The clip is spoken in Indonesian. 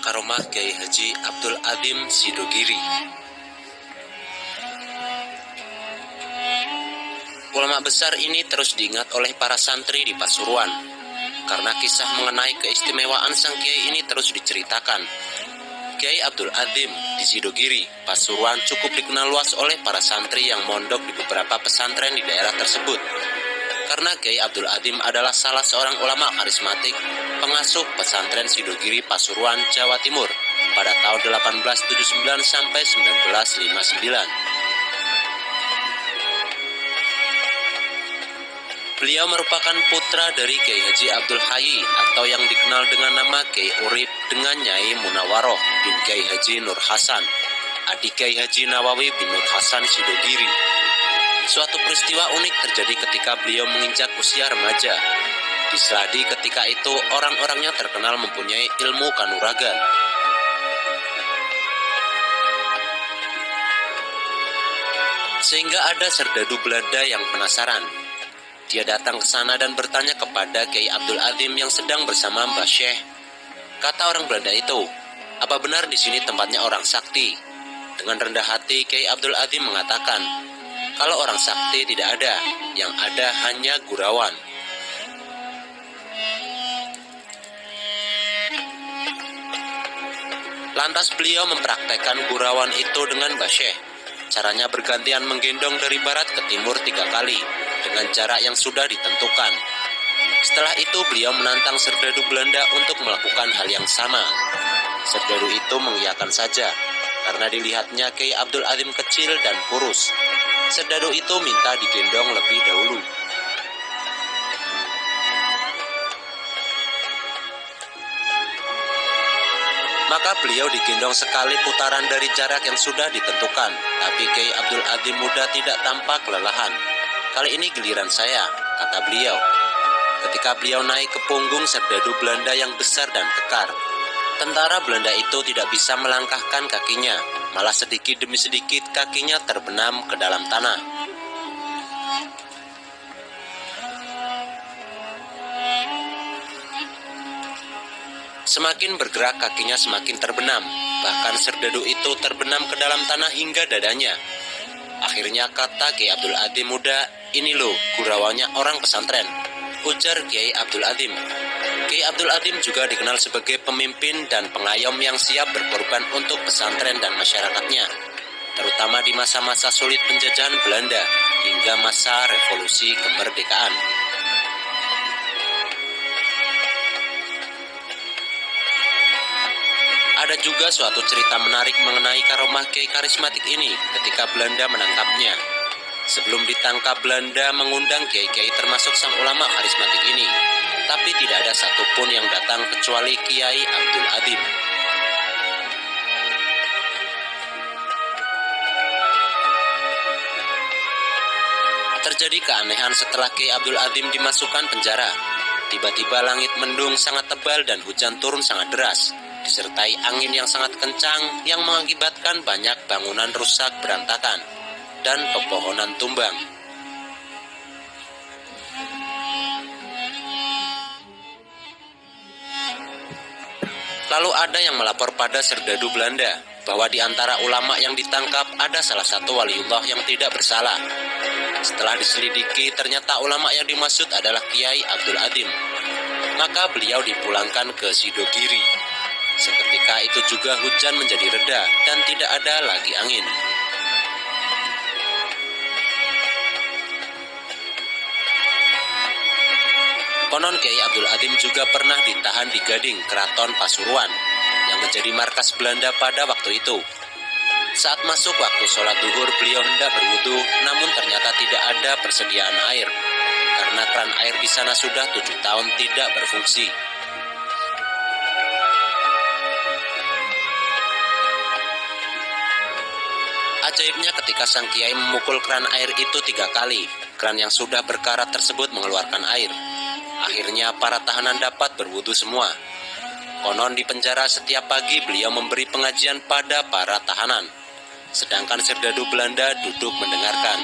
Karomah Kiai Haji Abdul Adzim Sidogiri. Ulama besar ini terus diingat oleh para santri di Pasuruan, karena kisah mengenai keistimewaan sang kiai ini terus diceritakan. Kiai Abdul Adzim di Sidogiri, Pasuruan cukup dikenal luas oleh para santri yang mondok di beberapa pesantren di daerah tersebut. Karena Kiai Abdul Adzim adalah salah seorang ulama karismatik, pengasuh pesantren Sidogiri Pasuruan, Jawa Timur pada tahun 1879 sampai 1959. Beliau merupakan putra dari Kiai Haji Abdul Hayy atau yang dikenal dengan nama Kiai Urip dengan Nyai Munawaroh bin Kiai Haji Nur Hasan, adik Kiai Haji Nawawi bin Nur Hasan Sidogiri. Suatu peristiwa unik terjadi ketika beliau menginjak usia remaja. Di Seladi ketika itu orang-orangnya terkenal mempunyai ilmu kanuragan. Sehingga ada serdadu Belanda yang penasaran. Dia datang ke sana dan bertanya kepada Kiai Abdul Adzim yang sedang bersama Mbah Syekh. Kata orang Belanda itu, "Apa benar di sini tempatnya orang sakti?" Dengan rendah hati Kiai Abdul Adzim mengatakan, "Kalau orang sakti tidak ada, yang ada hanya gurawan." Lantas beliau mempraktekkan gurawan itu dengan Mbah Syekh. Caranya bergantian menggendong dari barat ke timur 3 kali, dengan jarak yang sudah ditentukan. Setelah itu beliau menantang serdadu Belanda untuk melakukan hal yang sama. Serdadu itu mengiyakan saja, karena dilihatnya Kiai Abdul Adzim kecil dan kurus. Serdadu itu minta digendong lebih dahulu. Maka beliau digendong sekali putaran dari jarak yang sudah ditentukan, tapi Kiai Abdul Adzim muda tidak tampak kelelahan. "Kali ini giliran saya," kata beliau. Ketika beliau naik ke punggung serdadu Belanda yang besar dan kekar, tentara Belanda itu tidak bisa melangkahkan kakinya, malah sedikit demi sedikit kakinya terbenam ke dalam tanah. Semakin bergerak kakinya semakin terbenam, bahkan serdadu itu terbenam ke dalam tanah hingga dadanya. Akhirnya kata Kiai Abdul Adzim muda, "Ini loh gurawannya orang pesantren," ujar Kiai Abdul Adzim. Kiai Abdul Adzim juga dikenal sebagai pemimpin dan pengayom yang siap berkorban untuk pesantren dan masyarakatnya, terutama di masa-masa sulit penjajahan Belanda hingga masa revolusi kemerdekaan. Ada juga suatu cerita menarik mengenai karomah kiai karismatik ini ketika Belanda menangkapnya. Sebelum ditangkap, Belanda mengundang kiai-kiai termasuk sang ulama karismatik ini, tapi tidak ada satupun yang datang kecuali Kiai Abdul Adzim. Terjadi keanehan setelah Kiai Abdul Adzim dimasukkan penjara. Tiba-tiba langit mendung sangat tebal dan hujan turun sangat deras, disertai angin yang sangat kencang yang mengakibatkan banyak bangunan rusak berantakan dan pepohonan tumbang. Lalu ada yang melapor pada serdadu Belanda bahwa di antara ulama yang ditangkap ada salah satu waliullah yang tidak bersalah. Setelah diselidiki, ternyata ulama yang dimaksud adalah Kiai Abdul Adzim. Maka beliau dipulangkan ke Sidogiri. Seketika itu juga hujan menjadi reda dan tidak ada lagi angin. Konon Kiai Abdul Adzim juga pernah ditahan di Gading, Keraton Pasuruan, yang menjadi markas Belanda pada waktu itu. Saat masuk waktu sholat duhur, beliau hendak berwudu, namun ternyata tidak ada persediaan air, karena keran air di sana sudah 7 tahun tidak berfungsi. Ajaibnya ketika sang kiai memukul keran air itu 3 kali, keran yang sudah berkarat tersebut mengeluarkan air. Akhirnya para tahanan dapat berwudu semua. Konon di penjara setiap pagi beliau memberi pengajian pada para tahanan, sedangkan serdadu Belanda duduk mendengarkan.